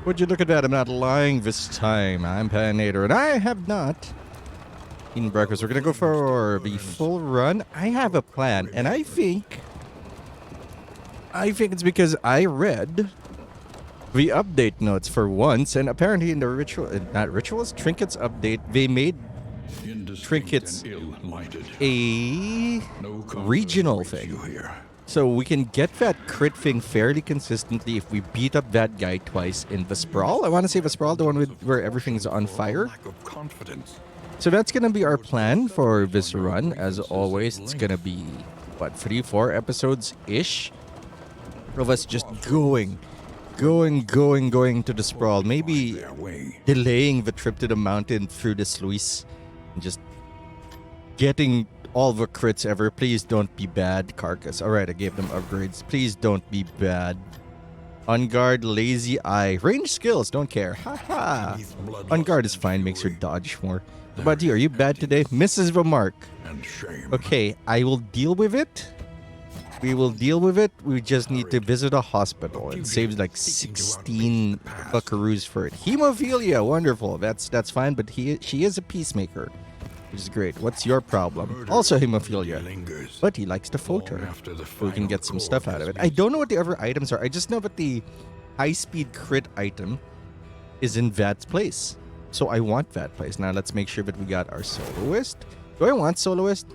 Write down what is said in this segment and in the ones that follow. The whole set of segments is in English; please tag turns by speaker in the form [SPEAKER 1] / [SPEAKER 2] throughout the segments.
[SPEAKER 1] Would you look at that? I'm not lying this time. I'm Patinator, and I have not eaten breakfast. We're going to go for the full run. I have a plan, and I think it's because I read the update notes for once, and apparently in the trinkets update, they made trinkets a regional thing. So we can get that crit thing fairly consistently if we beat up that guy twice in the sprawl. I want to say the sprawl, the one where everything's on fire. So that's going to be our plan for this run. As always, it's going to be, what, 3-4 episodes-ish of us just going to the sprawl. Maybe delaying the trip to the mountain through the sluice and just getting all the crits ever. Please don't be bad, Carcass. Alright, I gave them upgrades. Please don't be bad. On guard, lazy eye. Range skills, don't care. Haha. On guard is fine, makes her dodge more. What about you? Are you bad today? Misses the mark. Okay, I will deal with it. We will deal with it. We just need to visit a hospital. It saves like 16 buckaroos for it. Hemophilia, wonderful. That's fine, but she is a peacemaker, which is great. What's your problem? Also hemophilia, but he likes to photo. So we can get some stuff out of it. I don't know what the other items are. I just know that the high-speed crit item is in Vad's place. So I want that place. Now let's make sure that we got our soloist. Do I want soloist?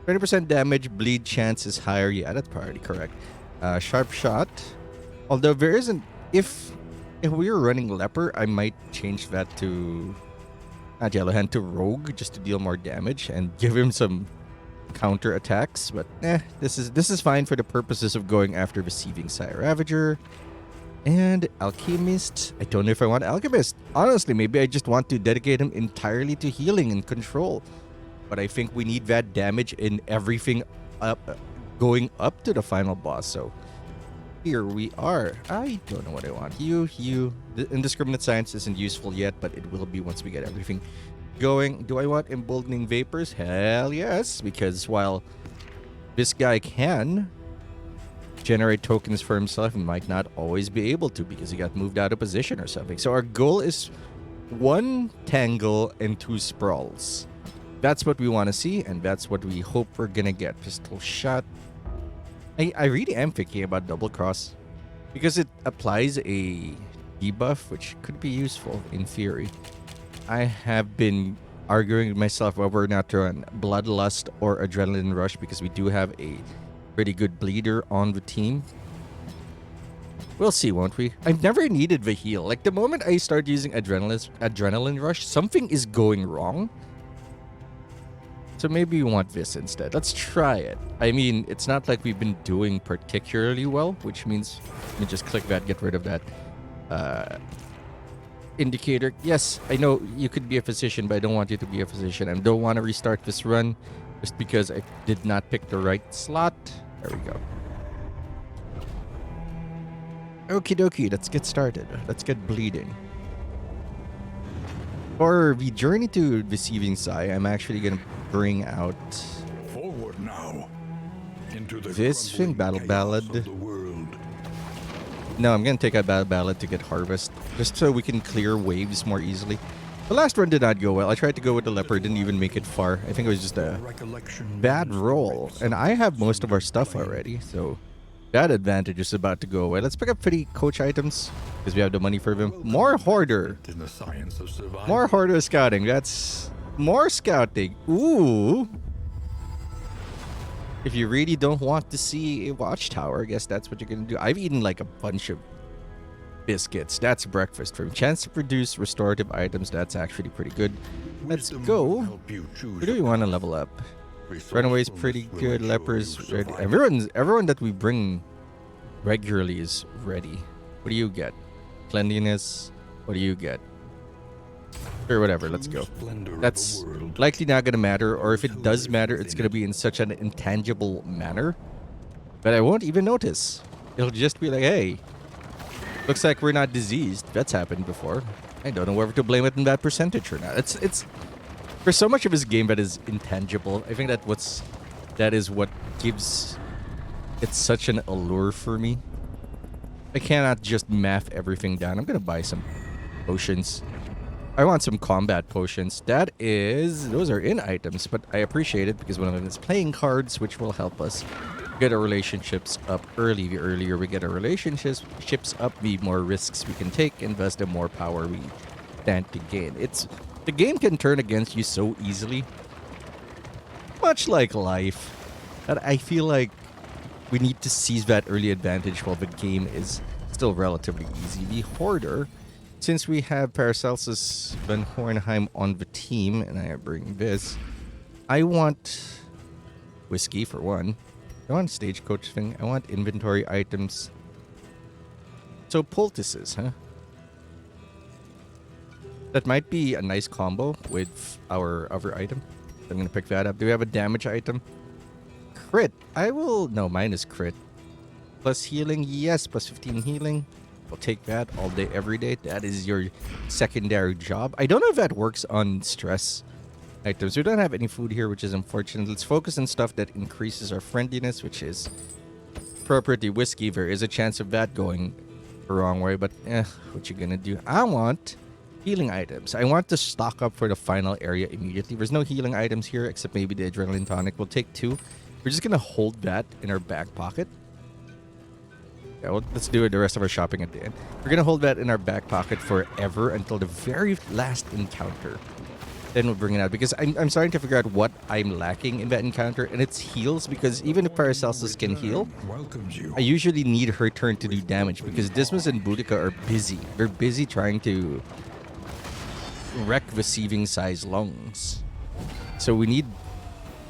[SPEAKER 1] 20% damage, bleed chance is higher. Yeah, that's probably correct. Sharp shot. Although there isn't... If we were running leper, I might change that to... Not yellow hand, to rogue, just to deal more damage and give him some counter attacks. But this is fine for the purposes of going after receiving Sire Ravager. And Alchemist. I don't know if I want Alchemist. Honestly, maybe I just want to dedicate him entirely to healing and control. But I think we need that damage in everything going up to the final boss. So here we are. I don't know what I want. The indiscriminate science isn't useful yet, but it will be once we get everything going. Do I want emboldening vapors? Hell yes, because while this guy can generate tokens for himself, he might not always be able to because he got moved out of position or something. So our goal is 1 tangle and 2 sprawls. That's what we want to see, and that's what we hope we're gonna get. Pistol shot. I really am thinking about double cross because it applies a debuff, which could be useful in theory. I have been arguing with myself whether or not to run Bloodlust or Adrenaline Rush because we do have a pretty good bleeder on the team. We'll see, won't we? I've never needed the heal. Like, the moment I start using Adrenaline Rush, something is going wrong. So maybe we want this instead. Let's try it. I mean, it's not like we've been doing particularly well, which means let me just click that, get rid of that indicator. Yes, I know you could be a physician, but I don't want you to be a physician. I don't want to restart this run just because I did not pick the right slot. There we go. Okie dokie, let's get started. Let's get bleeding. For the journey to Deceiving Sai, I'm actually going to bring out
[SPEAKER 2] forward now into the
[SPEAKER 1] this thing, Battle Ballad. No, I'm going to take out Battle Ballad to get Harvest, just so we can clear waves more easily. The last run did not go well. I tried to go with the Leopard, didn't even make it far. I think it was just a bad roll. And I have most of our stuff already, so that advantage is about to go away. Let's pick up 50 coach items, because we have the money for them. More Hoarder. More Hoarder scouting. That's more scouting. Ooh. If you really don't want to see a watchtower, I guess that's what you're going to do. I've eaten like a bunch of biscuits. That's breakfast for me. Chance to produce restorative items. That's actually pretty good. Let's go. Who do we want to level up? Runaway's pretty good. Leper's ready. Everyone that we bring regularly is ready. What do you get? Cleanliness. What do you get? Sure, whatever. Let's go. That's likely not going to matter, or if it does matter, it's going to be in such an intangible manner that I won't even notice. It'll just be like, hey, looks like we're not diseased. That's happened before. I don't know whether to blame it in that percentage or not. It's for so much of this game that is intangible. I think that is what gives it such an allure for me. I cannot just math everything down. I'm gonna buy some potions. I want some combat potions. Those are in items, but I appreciate it because one of them is playing cards, which will help us get our relationships up early. The earlier we get our relationships up, the more risks we can take, and thus the more power we stand to gain. The game can turn against you so easily, much like life, that I feel like we need to seize that early advantage while the game is still relatively easy. The Hoarder, since we have Paracelsus Van Hornheim on the team, and I bring this, I want whiskey for one. I want stagecoach thing. I want inventory items. So poultices, huh? That might be a nice combo with our other item. I'm gonna pick that up. Do we have a damage item? Crit. No, mine is crit. Plus healing, yes, plus 15 healing. We'll take that all day, every day. That is your secondary job. I don't know if that works on stress items. We don't have any food here, which is unfortunate. Let's focus on stuff that increases our friendliness, which is property whiskey. There is a chance of that going the wrong way, but what you gonna do? I want healing items. I want to stock up for the final area immediately. There's no healing items here except maybe the adrenaline tonic. We'll take 2. We're just gonna hold that in our back pocket. Yeah, well, let's do the rest of our shopping at the end. We're gonna hold that in our back pocket forever until the very last encounter. Then we'll bring it out because I'm starting to figure out what I'm lacking in that encounter, and it's heals, because even if Paracelsus can heal, I usually need her turn to do damage because Dismas and Boudica are busy. They're busy trying to wreck the sieving size lungs. So we need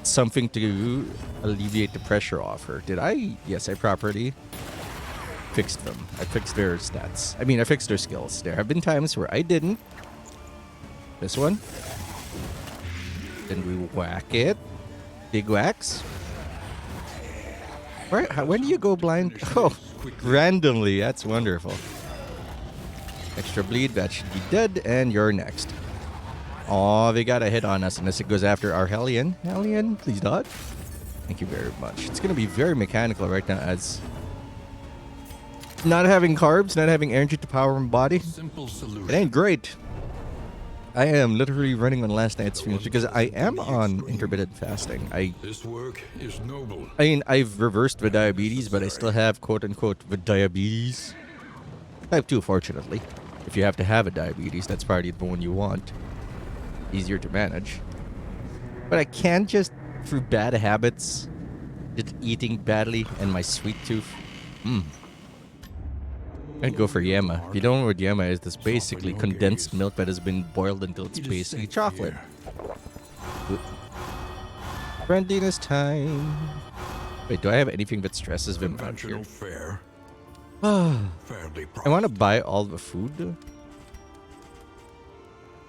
[SPEAKER 1] something to alleviate the pressure off her. Yes, I properly fixed them. I fixed their stats. I fixed their skills. There have been times where I didn't. This one. Then we whack it. Big whacks. When do you go blind? Oh, randomly. That's wonderful. Extra bleed. That should be dead. And you're next. Oh, they got a hit on us unless it goes after our Hellion. Hellion, please dodge. Thank you very much. It's going to be very mechanical right now as not having carbs, not having energy to power my body.
[SPEAKER 2] Simple solution.
[SPEAKER 1] It ain't great. I am literally running on last night's fumes because I am on intermittent fasting.
[SPEAKER 2] This work is noble.
[SPEAKER 1] I've reversed the diabetes, but I still have quote-unquote the diabetes. Type 2, fortunately. If you have to have a diabetes, that's probably the one you want. Easier to manage. But I can't just, through bad habits, just eating badly and my sweet tooth. I'd go for Yema. If you don't know what Yema is, that's basically condensed milk that has been boiled until it's basically chocolate. Friendliness time. Wait, do I have anything that stresses them out here? I want to buy all the food.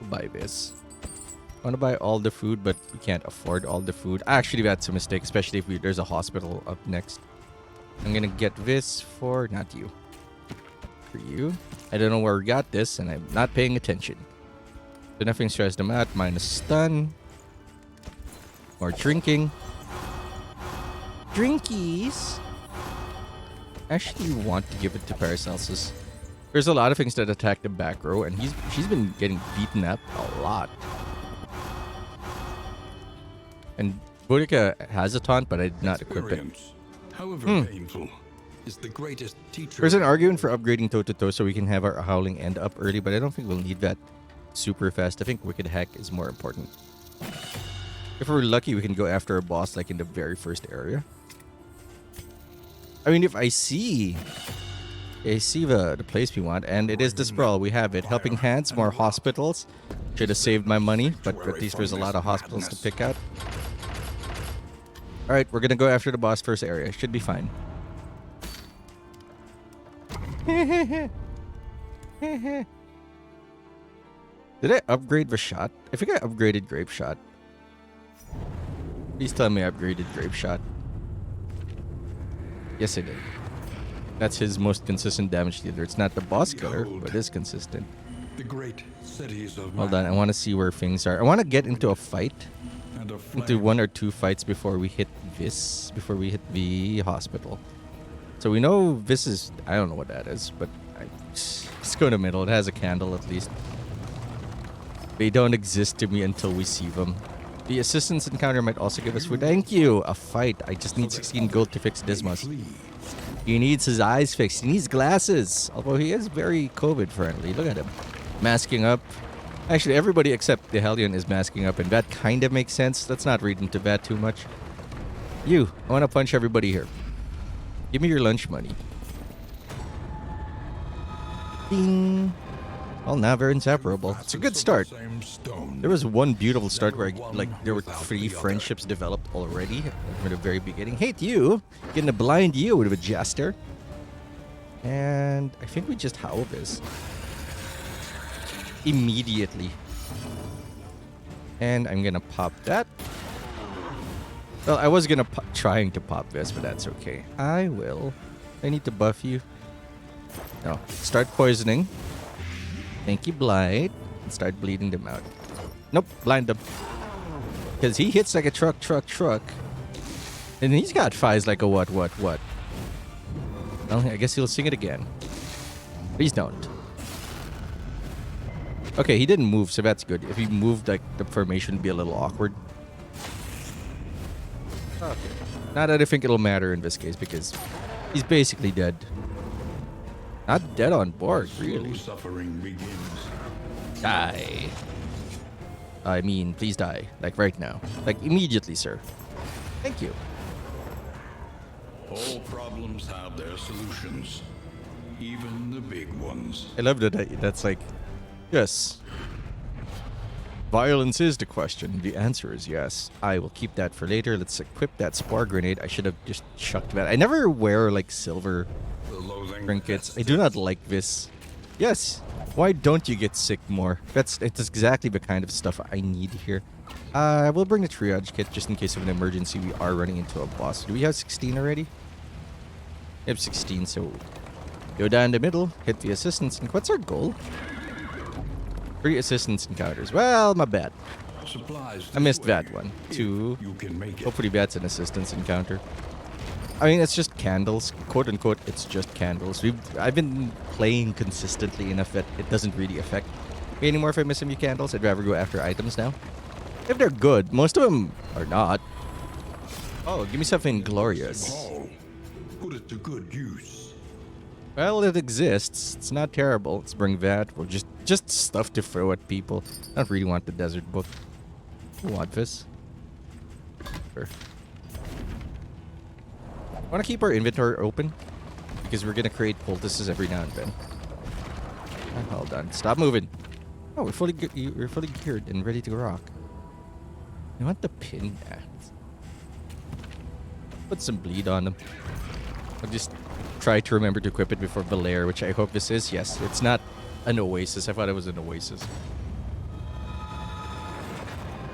[SPEAKER 1] I'll buy this. I want to buy all the food, but we can't afford all the food. Actually, that's a mistake, especially if there's a hospital up next. I'm going to get this for... not you. For you. I don't know where we got this, and I'm not paying attention. So nothing stressed them out. Minus stun. More drinking. Drinkies. I actually want to give it to Paracelsus. There's a lot of things that attack the back row, and she's been getting beaten up a lot. And Boudica has a taunt, but I did not equip it.
[SPEAKER 2] However painful, is the greatest teacher.
[SPEAKER 1] There's an argument for upgrading toe-to-toe so we can have our Howling end up early, but I don't think we'll need that super fast. I think Wicked Hack is more important. If we're lucky, we can go after a boss like in the very first area. If I see the place we want, and it is the Sprawl. We have it. Helping Hands, more hospitals. Should have saved my money, but at least there's a lot of hospitals to pick out. Alright, we're gonna go after the boss first area. Should be fine. Did I upgrade the shot? I think I upgraded Grape Shot. Please tell me I upgraded Grape Shot. Yes, I did. That's his most consistent damage dealer. It's not the boss killer, but it is consistent.
[SPEAKER 2] The great cities of
[SPEAKER 1] Hold on, I want to see where things are. I want to get into a fight. Into 1 or 2 fights before we hit the hospital. So we know this is... I don't know what that is, but let's go to middle. It has a candle at least. They don't exist to me until we see them. The assistance encounter might also give us food. Thank you! A fight. I just need 16 gold to fix Dismas. He needs his eyes fixed. He needs glasses. Although he is very COVID friendly. Look at him. Masking up. Actually, everybody except the Hellion is masking up, and that kind of makes sense. Let's not read into that too much. You. I want to punch everybody here. Give me your lunch money. Ding. Well, now they're inseparable. It's a good start. There was one beautiful start where, there were 3 friendships developed already from the very beginning. Hate you. Getting a blind you with a jester. And I think we just howl this. Immediately. And I'm gonna pop that. Well, I was gonna trying to pop this, but that's okay. I will. I need to buff you. No. Start poisoning. Thank you, blind. And start bleeding them out. Nope, blind them. Because he hits like a truck. And he's got thighs like a what? Well, I guess he'll sing it again. Please don't. Okay, he didn't move, so that's good. If he moved, the formation would be a little awkward. Okay. Not that I think it'll matter in this case, because he's basically dead. Not dead on board, really.
[SPEAKER 2] Suffering begins.
[SPEAKER 1] Die. I mean, please die. Like right now. Like immediately, sir. Thank you.
[SPEAKER 2] All problems have their solutions, even the big ones.
[SPEAKER 1] I love that that's like, yes. Violence is the question. The answer is yes. I will keep that for later. Let's equip that spore grenade. I should have just chucked that. I never wear silver trinkets. I do not like this. Yes. Why don't you get sick more? It's exactly the kind of stuff I need here. I will bring the triage kit just in case of an emergency. We are running into a boss. Do we have 16 already? We have 16, so go down the middle, hit the assistance. And what's our goal? 3 assistance encounters. Well, my bad. I missed that one. 2. Hopefully that's an assistance encounter. I mean, it's just candles. Quote unquote, it's just candles. I've been playing consistently enough that it doesn't really affect me anymore if I miss a few candles. I'd rather go after items now. If they're good. Most of them are not. Oh, give me something glorious.
[SPEAKER 2] Put it to good use.
[SPEAKER 1] Well, it exists. It's not terrible. Let's bring that. Or just stuff to throw at people. I don't really want the desert book. I want this. Sure. Want to keep our inventory open? Because we're going to create poultices every now and then. Hold on. Stop moving. Oh, we're fully geared and ready to rock. I want the pin that. Put some bleed on them. I'll just try to remember to equip it before Belair, which I hope this is. Yes, it's not an oasis. I thought it was an oasis.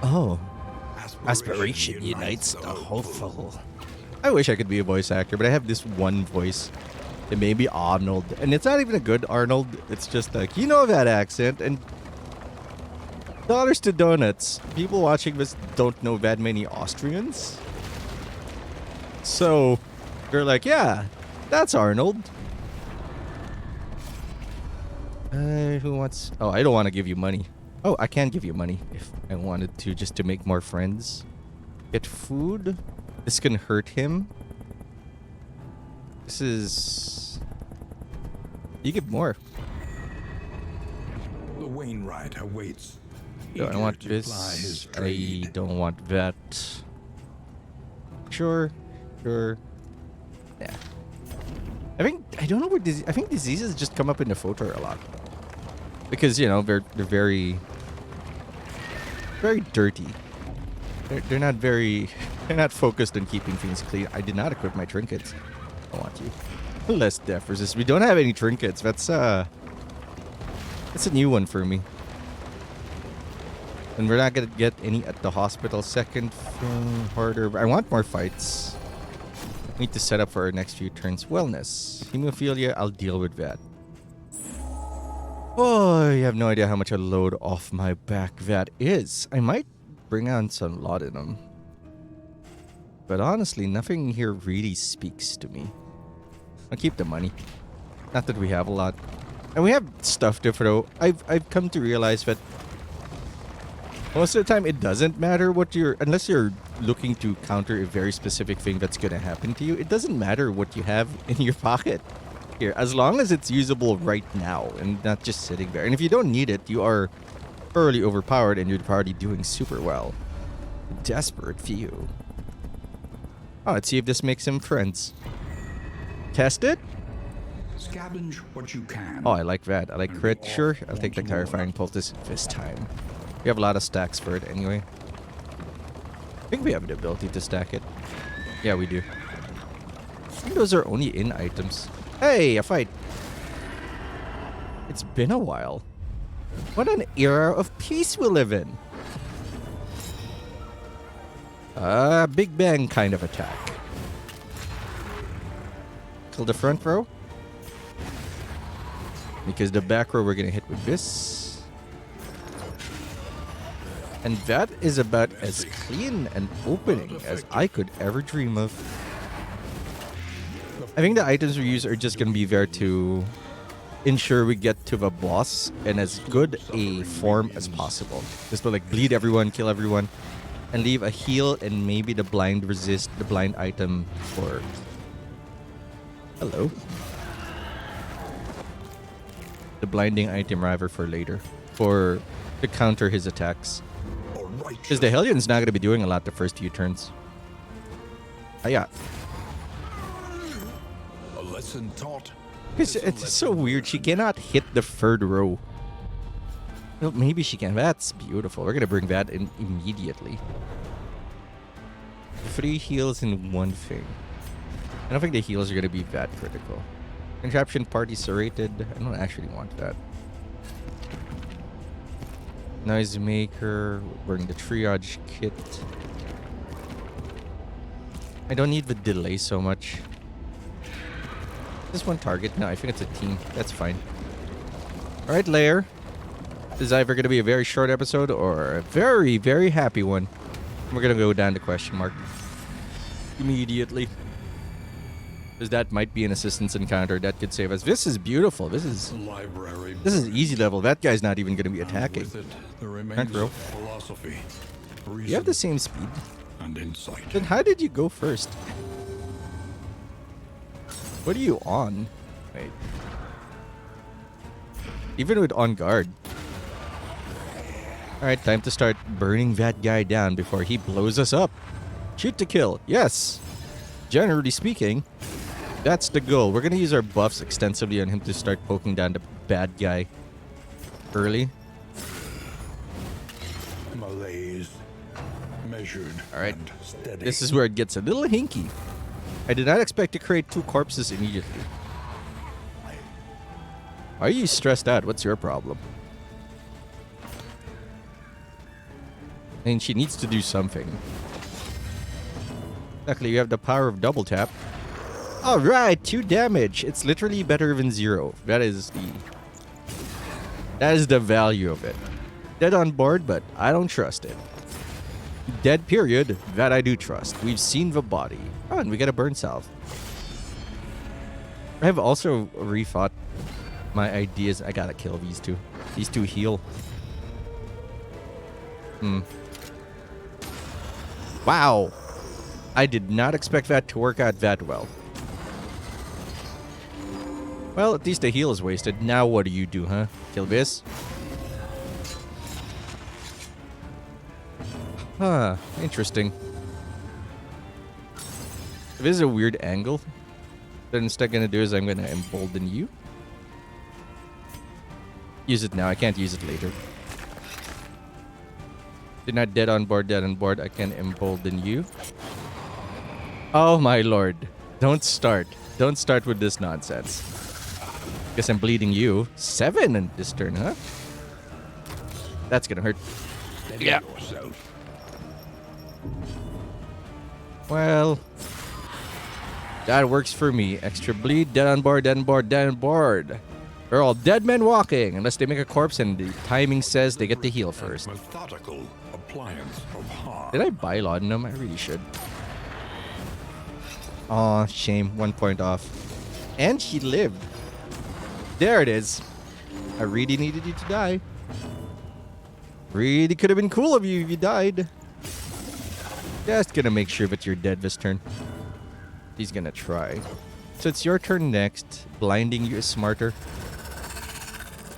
[SPEAKER 1] Oh. Aspiration unites the hopeful. I wish I could be a voice actor, but I have this one voice. It may be Arnold. And it's not even a good Arnold. It's just like, you know that accent. And dollars to donuts. People watching this don't know that many Austrians. So they're like, yeah, that's Arnold. Who wants... Oh, I don't want to give you money. Oh, I can give you money if I wanted to, just to make more friends. Get food. This can hurt him. This is... You get more.
[SPEAKER 2] The Wainwright awaits.
[SPEAKER 1] I want this. I don't want that. Sure. Yeah. I don't know what disease. I think diseases just come up in the photo a lot. Because, you know, they're very dirty. They're not very... They're not focused on keeping things clean. I did not equip my trinkets. I want you. Less death resist. We don't have any trinkets. That's a new one for me. And we're not gonna get any at the hospital. Second thing, harder. I want more fights. Need to set up for our next few turns. Wellness. Hemophilia, I'll deal with that. Oh, you have no idea how much a load off my back that is. I might bring on some laudanum. But honestly, nothing here really speaks to me. I'll keep the money. Not that we have a lot. And we have stuff to throw. I've come to realize that most of the time it doesn't matter what you're, unless you're looking to counter a very specific thing that's gonna happen to you, it doesn't matter what you have in your pocket here, as long as it's usable right now and not just sitting there. And if you don't need it, you are thoroughly overpowered and you're already doing super well. Desperate few. Oh, let's see if this makes him friends. Test it?
[SPEAKER 2] Scavenge what you can.
[SPEAKER 1] Oh, I like that. I like crit. Sure, I'll take the clarifying poultice this time. We have a lot of stacks for it anyway. I think we have the ability to stack it. Yeah, we do. I think those are only in items. Hey, a fight. It's been a while. What an era of peace we live in. Big Bang kind of attack. Kill the front row. Because the back row we're gonna hit with this. And that is about as clean an opening as I could ever dream of. I think the items we use are just gonna be there to ensure we get to the boss in as good a form as possible. Just to like bleed everyone, kill everyone, and leave a heal and maybe the blind resist, the blind item for... Hello? The blinding item rather for later. To counter his attacks. Because the Hellion's not going to be doing a lot the first few turns. Ah, yeah.
[SPEAKER 2] A lesson taught.
[SPEAKER 1] It's so weird. She cannot hit the third row. Well, maybe she can. That's beautiful. We're going to bring that in immediately. 3 heals in one thing. I don't think the heals are going to be that critical. Contraption party serrated. I don't actually want that. Noise maker. Bring the triage kit. I don't need the delay so much. Just one target? No, I think it's a team. That's fine. Alright, Lair. This is either going to be a very short episode or a very, very happy one. We're going to go down to question mark. Immediately. Because that might be an assistance encounter that could save us. This is beautiful. This is easy level. That guy's not even going to be attacking. Can't throw.
[SPEAKER 2] Philosophy,
[SPEAKER 1] You have the same speed.
[SPEAKER 2] and insight.
[SPEAKER 1] Then how did you go first? What are you on? Wait. Even with on guard. Alright, time to start burning that guy down before he blows us up. Shoot to kill. Yes. Generally speaking, that's the goal. We're going to use our buffs extensively on him to start poking down the bad guy early.
[SPEAKER 2] Malaise, measured.
[SPEAKER 1] All right.
[SPEAKER 2] and steady.
[SPEAKER 1] This is where it gets a little hinky. I did not expect to create 2 corpses immediately. Are you stressed out? What's your problem? I mean, she needs to do something. Luckily, you have the power of double tap. Alright, 2 damage. It's literally better than 0. That is the value of it. Dead on board, but I don't trust it. Dead period, that I do trust. We've seen the body. Oh, and we get a burn salve. I have also rethought my ideas. I gotta kill these two. These two heal. Wow. I did not expect that to work out that well. Well, at least the heal is wasted. Now what do you do, huh? Kill this? Huh, interesting. This is a weird angle. Then instead gonna do is I'm gonna embolden you. Use it now, I can't use it later. Did not dead on board, I can embolden you. Oh my lord. Don't start. Don't start with this nonsense. Guess I'm bleeding you. 7 in this turn, huh? That's gonna hurt. Yeah. Well, that works for me. Extra bleed, dead on board, dead on board, dead on board. They're all dead men walking, unless they make a corpse and the timing says they get to heal first.
[SPEAKER 2] Methodical appliance of harm.
[SPEAKER 1] Did I buy laudanum? I really should. Aw, shame. 1 point off. And she lived. There it is. I really needed you to die. Really could have been cool of you if you died. Just gonna make sure that you're dead this turn. He's gonna try. So it's your turn next. Blinding you is smarter.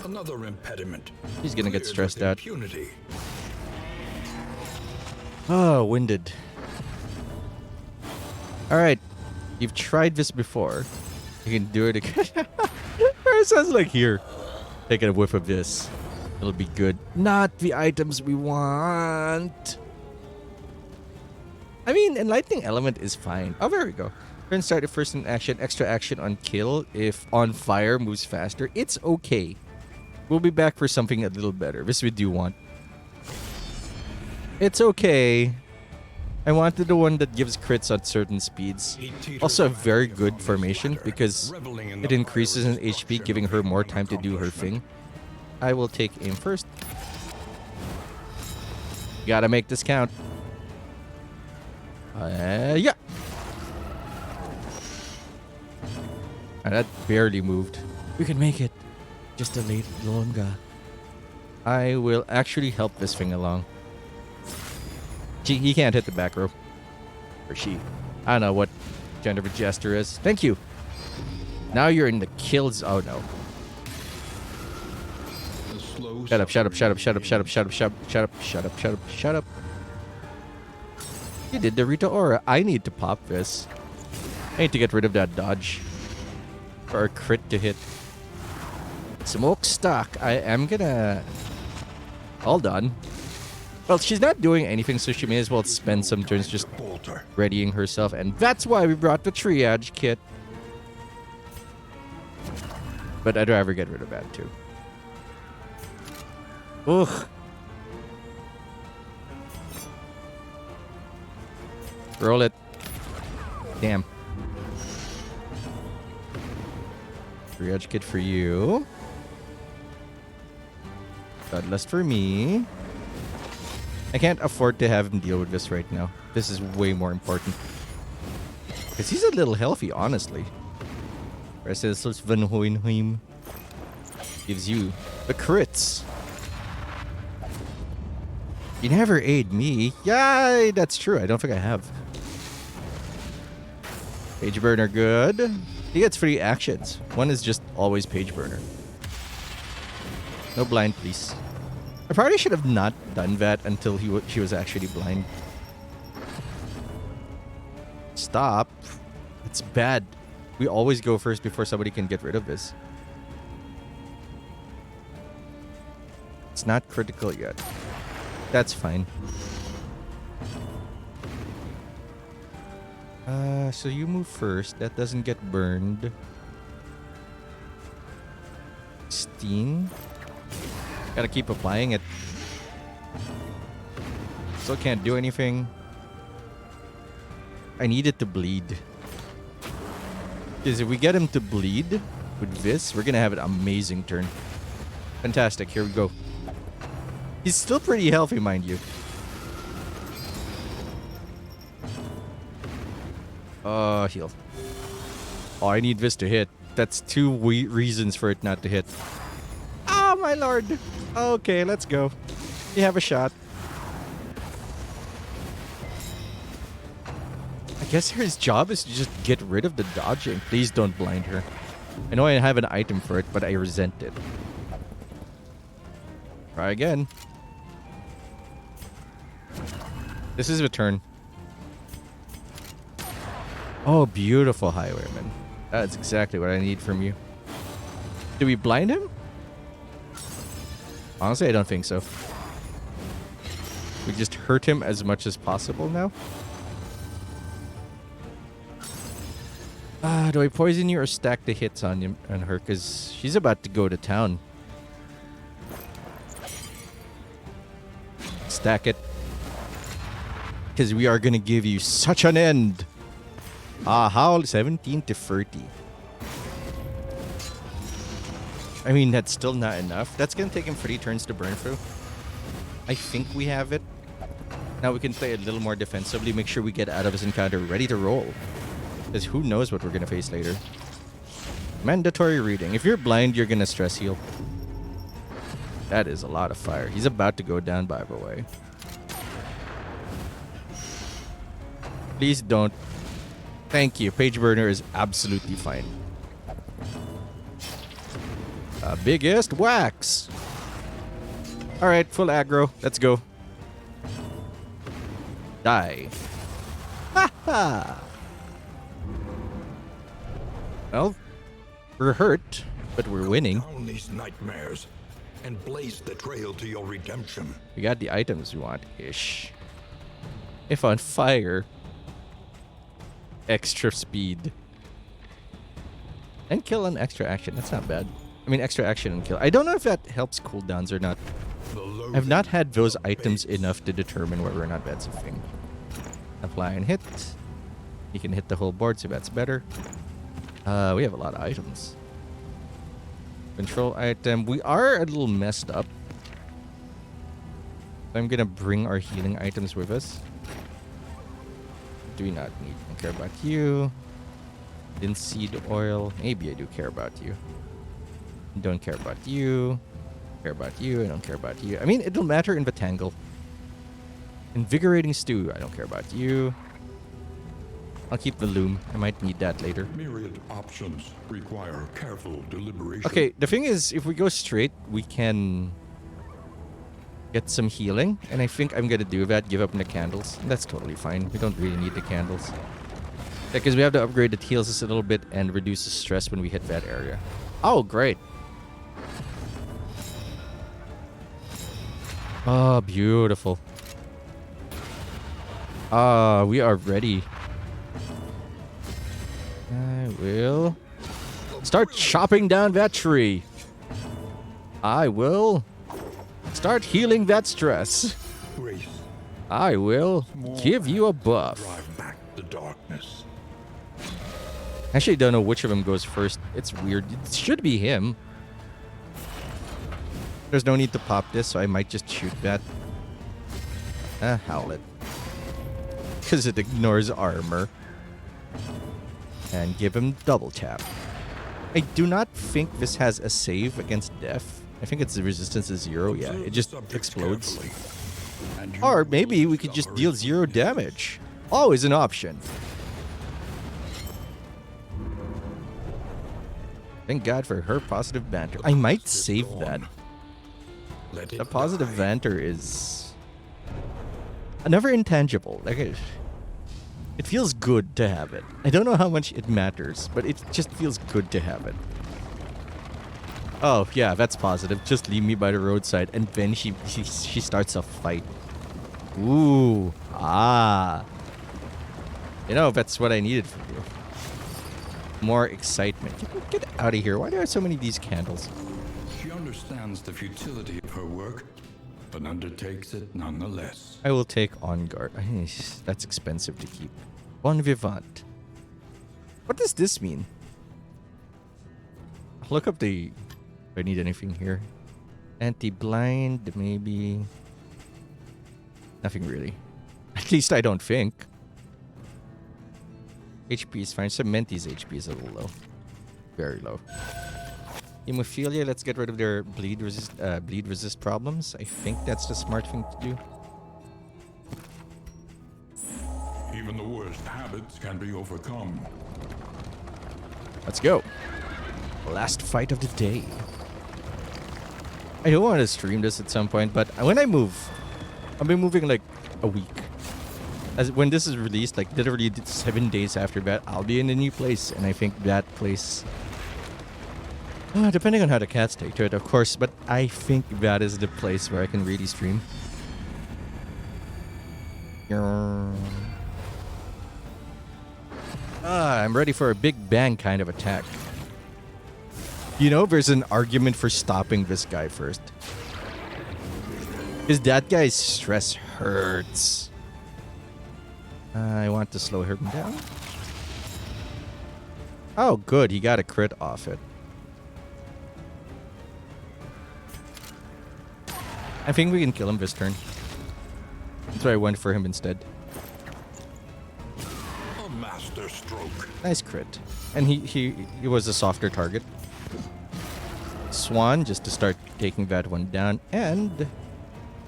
[SPEAKER 2] Another impediment.
[SPEAKER 1] He's gonna get
[SPEAKER 2] Cleared
[SPEAKER 1] stressed
[SPEAKER 2] with
[SPEAKER 1] out.
[SPEAKER 2] impunity.
[SPEAKER 1] Oh, winded. Alright. You've tried this before. You can do it again. It sounds like here. Taking a whiff of this. It'll be good. Not the items we want. I mean, Enlightening Element is fine. Oh, there we go. Turn start if first in action. Extra action on kill. If on fire moves faster. It's okay. We'll be back for something a little better. This we do want. It's okay. I wanted the one that gives crits at certain speeds. Also a very good formation because it increases in HP, giving her more time to do her thing. I will take aim first. Gotta make this count. Yeah. That barely moved. We can make it. Just a little longer. I will actually help this thing along. He can't hit the back row. Or she. I don't know what gender of a jester is. Thank you. Now you're in the kills. Oh no. Shut up, shut up, shut up, shut up, shut up, shut up, shut up, shut up, shut up, shut up, shut up. You did the Rita Aura. I need to pop this. I need to get rid of that dodge. For a crit to hit. Smokestack. I am gonna... Hold on. Well, she's not doing anything, so she may as well spend some turns just readying herself. And that's why we brought the triage kit. But I'd rather get rid of that too. Ugh. Roll it. Damn. Triage kit for you. Bloodlust for me. I can't afford to have him deal with this right now. This is way more important. Because he's a little healthy, honestly. Restless Van Hohenheim gives you the crits. You never aid me. Yeah, that's true. I don't think I have. Page burner, good. He gets 3 actions. One is just always page burner. No blind, please. I probably should have not done that until she was actually blind. Stop. It's bad. We always go first before somebody can get rid of this. It's not critical yet. That's fine. So you move first. That doesn't get burned. Steen. Gotta keep applying it. Still can't do anything. I need it to bleed. Because if we get him to bleed with this, we're gonna have an amazing turn. Fantastic. Here we go. He's still pretty healthy, mind you. Heal. Oh, I need this to hit. That's 2 reasons for it not to hit. Oh, my lord. Okay, let's go. You have a shot. I guess his job is to just get rid of the dodging. Please don't blind her. I know I have an item for it, but I resent it. Try again. This is a turn. Oh, beautiful highwayman. That's exactly what I need from you. Do we blind him? Honestly, I don't think so. We just hurt him as much as possible now. Do I poison you or stack the hits on her? Because she's about to go to town. Stack it. Because we are going to give you such an end. How 17 to 30. I mean, that's still not enough. That's going to take him 3 turns to burn through. I think we have it. Now we can play a little more defensively. Make sure we get out of this encounter ready to roll. Because who knows what we're going to face later. Mandatory reading. If you're blind, you're gonna stress heal. That is a lot of fire. He's about to go down, by the way. Please don't. Thank you. Page burner is absolutely fine. Biggest wax. All right, full aggro. Let's go. Die. Ha ha. Well, we're hurt, but we're winning.
[SPEAKER 3] Down these nightmares and blaze the trail to your redemption.
[SPEAKER 1] We got the items we want ish. If on fire, extra speed. And kill an extra action. That's not bad. I mean, extra action and kill. I don't know if that helps cooldowns or not. I've not had those items enough to determine whether or not that's a thing. Apply and hit. You can hit the whole board, so that's better. We have a lot of items. Control item. We are a little messed up. I'm gonna bring our healing items with us. Do we not need? Don't care about you. Linseed oil. Maybe I do care about you. Don't care about you. Care about you. I don't care about you. I mean, it'll matter in the tangle. Invigorating stew. I don't care about you. I'll keep the loom. I might need that later.
[SPEAKER 2] Myriad options require careful deliberation.
[SPEAKER 1] Okay, the thing is, if we go straight, we can get some healing. And I think I'm gonna do that. Give up on the candles. That's totally fine. We don't really need the candles. Because we have to upgrade that heals us a little bit and reduces stress when we hit that area. Oh, great. Oh, beautiful. Ah, we are ready. I will start chopping down that tree. I will start healing that stress.
[SPEAKER 3] Grace,
[SPEAKER 1] I will give you a buff.
[SPEAKER 3] drive back the darkness.
[SPEAKER 1] Actually, don't know which of them goes first. It's weird. It should be him. There's no need to pop this, so I might just shoot that. Howl it. Because it ignores armor. And give him double tap. I do not think this has a save against death. I think its resistance is 0. Yeah, it just explodes. Or maybe we could just deal 0 damage. Always an option. Thank God for her positive banter. I might save that. The positive banter is another intangible. Like it feels good to have it. I don't know how much it matters, but it just feels good to have it. Oh yeah, that's positive. Just leave me by the roadside, and then she starts a fight. Ooh, you know, that's what I needed from you. More excitement. Get out of here. Why do I have so many of these candles?
[SPEAKER 2] She understands the futility of her work, but undertakes it nonetheless.
[SPEAKER 1] I will take On Guard. That's expensive to keep. Bon Vivant. What does this mean? I'll look up the... If I need anything here. Anti-blind, maybe. Nothing really. At least I don't think. HP is fine. Cementi's HP is a little low. Very low. Hemophilia, let's get rid of their bleed resist problems. I think that's the smart thing to do.
[SPEAKER 2] Even the worst habits can be overcome.
[SPEAKER 1] Let's go. Last fight of the day. I do want to stream this at some point, but when I move, I've been moving like a week. As when this is released, like literally 7 days after that, I'll be in a new place, and I think that place, depending on how the cats take to it, of course, but I think that is the place where I can really stream. I'm ready for a big bang kind of attack. You know, there's an argument for stopping this guy first. Because that guy's stress hurts. I want to slow him down. Oh, good. He got a crit off it. I think we can kill him this turn. That's why I went for him instead.
[SPEAKER 3] A master stroke.
[SPEAKER 1] Nice crit. And he was a softer target. Swan, just to start taking that one down. And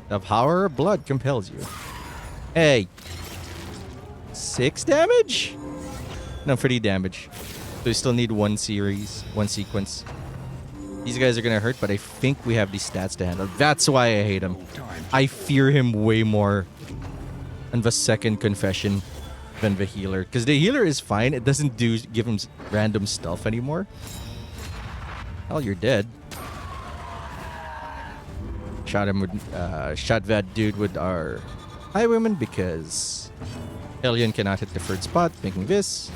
[SPEAKER 1] the power of blood compels you. Hey. 6 damage? No, 30 damage. So we still need one sequence. These guys are gonna hurt, but I think we have these stats to handle. That's why I hate him. I fear him way more on the second confession than the healer. Because the healer is fine. It doesn't give him random stuff anymore. Hell, you're dead. Shot that dude with our highwayman because Hellion cannot hit the third spot, making this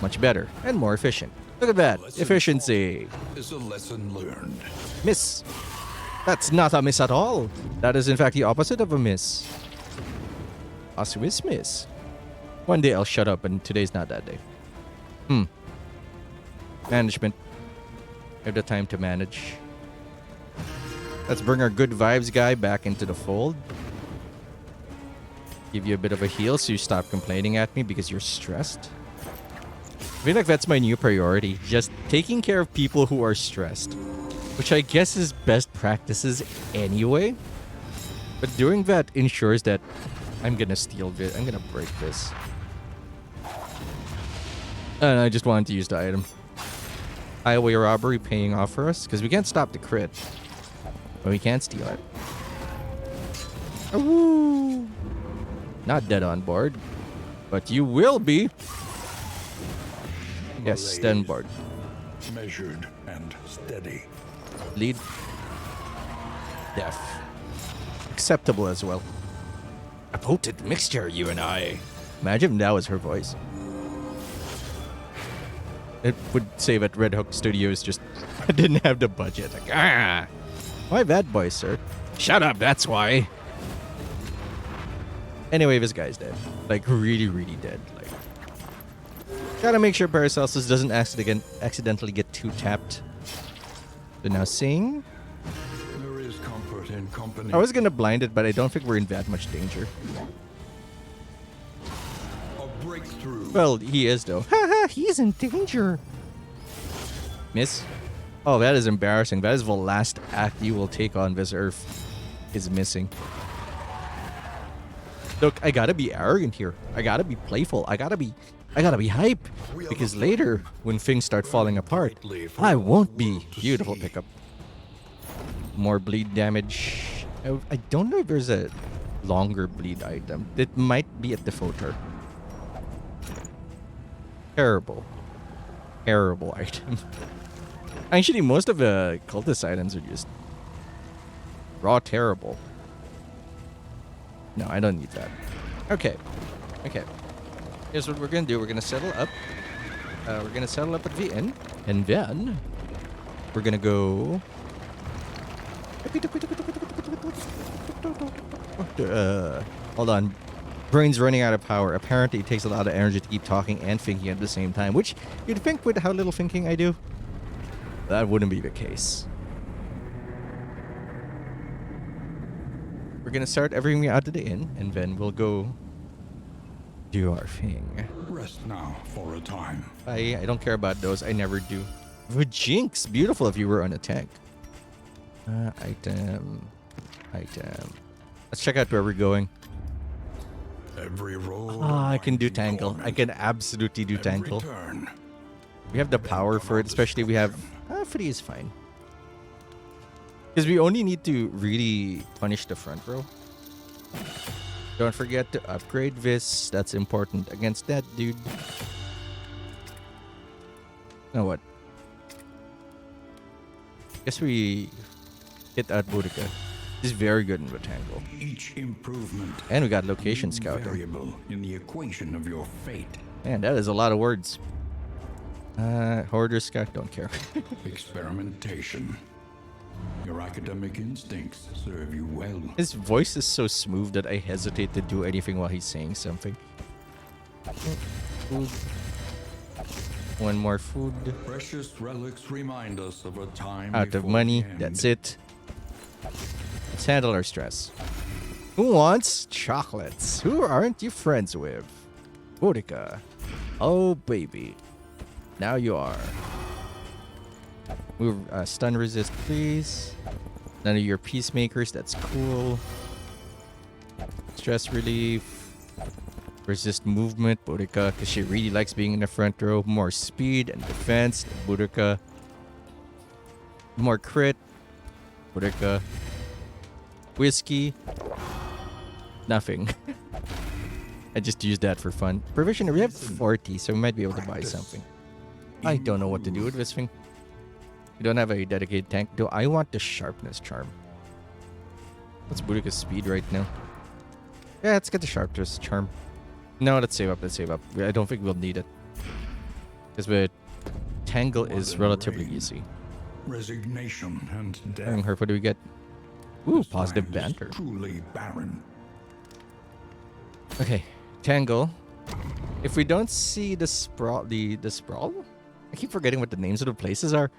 [SPEAKER 1] much better and more efficient. Look at that. Efficiency.
[SPEAKER 3] Is a lesson learned.
[SPEAKER 1] Miss. That's not a miss at all. That is in fact the opposite of a miss. A Swiss miss. One day I'll shut up, and today's not that day. Management. I have the time to manage. Let's bring our good vibes guy back into the fold. Give you a bit of a heal so you stop complaining at me because you're stressed. I feel like that's my new priority. Just taking care of people who are stressed. Which I guess is best practices anyway. But doing that ensures that I'm gonna steal this. I'm gonna break this. And I just wanted to use the item. Highway robbery paying off for us. Because we can't stop the crit. But we can't steal it. Ooh. Not dead on board. But you will be. Yes, stand board.
[SPEAKER 3] Measured and steady.
[SPEAKER 1] Lead. Deaf. Acceptable as well. A potent mixture, you and I. Imagine that was her voice. It would say that Red Hook Studios just didn't have the budget. Like, why bad boy, sir? Shut up, that's why. Anyway, this guy's dead. Like, really, really dead. Like, gotta make sure Paracelsus doesn't accidentally get too tapped. So now sing.
[SPEAKER 3] There is comfort in company.
[SPEAKER 1] I was gonna blind it, but I don't think we're in that much danger.
[SPEAKER 3] A breakthrough.
[SPEAKER 1] Well, he is though. Haha, he's in danger. Miss? Oh, that is embarrassing. That is the last act you will take on this earth. Is missing. Look, I gotta be arrogant here. I gotta be playful. I gotta be hype. Because later, when things start falling apart, I won't be. Beautiful pickup. More bleed damage. I don't know if there's a longer bleed item. It might be at the filter. Terrible. Terrible item. Actually, most of the cultist items are just raw terrible. No, I don't need that. Okay. Okay. Here's what we're gonna do. We're gonna settle up. We're gonna settle up at the inn. And then we're gonna go hold on. Brain's running out of power. Apparently it takes a lot of energy to keep talking and thinking at the same time, which you'd think with how little thinking I do, that wouldn't be the case. We're gonna start everything out of the inn, and then we'll go do our thing.
[SPEAKER 3] Rest now for a time.
[SPEAKER 1] I don't care about those. I never do. The Jinx, beautiful if you were on a tank. Item. Let's check out where we're going.
[SPEAKER 3] Every roll.
[SPEAKER 1] I can do Tangle. I can absolutely do Tangle.
[SPEAKER 3] Turn.
[SPEAKER 1] We have the power for it, especially we have... Free is fine. Because we only need to really punish the front row. Don't forget to upgrade this. That's important against that dude. Now what? Guess we hit out Boudica. He's very good in the Tangle.
[SPEAKER 3] Each improvement.
[SPEAKER 1] And we got location scouting.
[SPEAKER 3] Variable in the equation of your fate.
[SPEAKER 1] Man, that is a lot of words. Hoarder Scout, don't care.
[SPEAKER 3] Experimentation. Your academic instincts serve you well.
[SPEAKER 1] His voice is so smooth that I hesitate to do anything while he's saying something. Food. One more food.
[SPEAKER 3] Precious relics remind us of a time
[SPEAKER 1] Out of
[SPEAKER 3] before
[SPEAKER 1] money.
[SPEAKER 3] the end.
[SPEAKER 1] That's it. Let's handle our stress. Who wants chocolates? Who aren't you friends with? Boudica. Oh, baby. Now you are. Move stun resist, please. None of your peacemakers. That's cool. Stress relief. Resist movement. Boudica, because she really likes being in the front row. More speed and defense. Boudica. More crit. Boudica. Whiskey. Nothing. I just used that for fun. Provision, we have 40, so we might be able to buy something. I don't know what to do with this thing. We don't have a dedicated tank. Do I want the sharpness charm? What's Boudica's speed right now? Yeah, let's get the sharpness charm. No, let's save up. Let's save up. I don't think we'll need it. Because with Tangle is relatively easy.
[SPEAKER 3] Resignation and
[SPEAKER 1] Her,
[SPEAKER 3] death.
[SPEAKER 1] what do we get? Ooh,
[SPEAKER 3] This
[SPEAKER 1] positive
[SPEAKER 3] land is
[SPEAKER 1] banter.
[SPEAKER 3] Truly barren.
[SPEAKER 1] Okay, Tangle. If we don't see the sprawl, the sprawl? I keep forgetting what the names of the places are.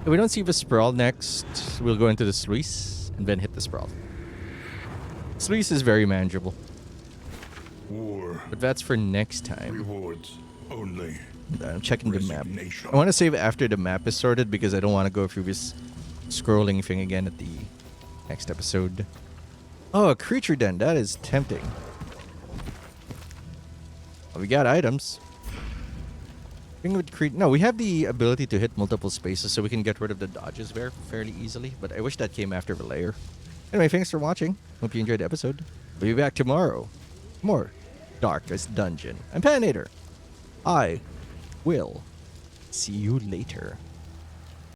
[SPEAKER 1] If we don't see the sprawl next, we'll go into the sluice and then hit the sprawl. Sluice is very manageable,
[SPEAKER 3] War
[SPEAKER 1] but that's for next time.
[SPEAKER 3] rewards only.
[SPEAKER 1] I'm checking the map.
[SPEAKER 3] Resignation.
[SPEAKER 1] I want to save after the map is sorted because I don't want to go through this scrolling thing again at the next episode. Oh, a creature den. That is tempting. Well, we got items. Thing with no, we have the ability to hit multiple spaces so we can get rid of the dodges there fairly easily, but I wish that came after the layer. Anyway, thanks for watching. Hope you enjoyed the episode. We'll be back tomorrow. More Darkest Dungeon. I'm Patinator. I will see you later.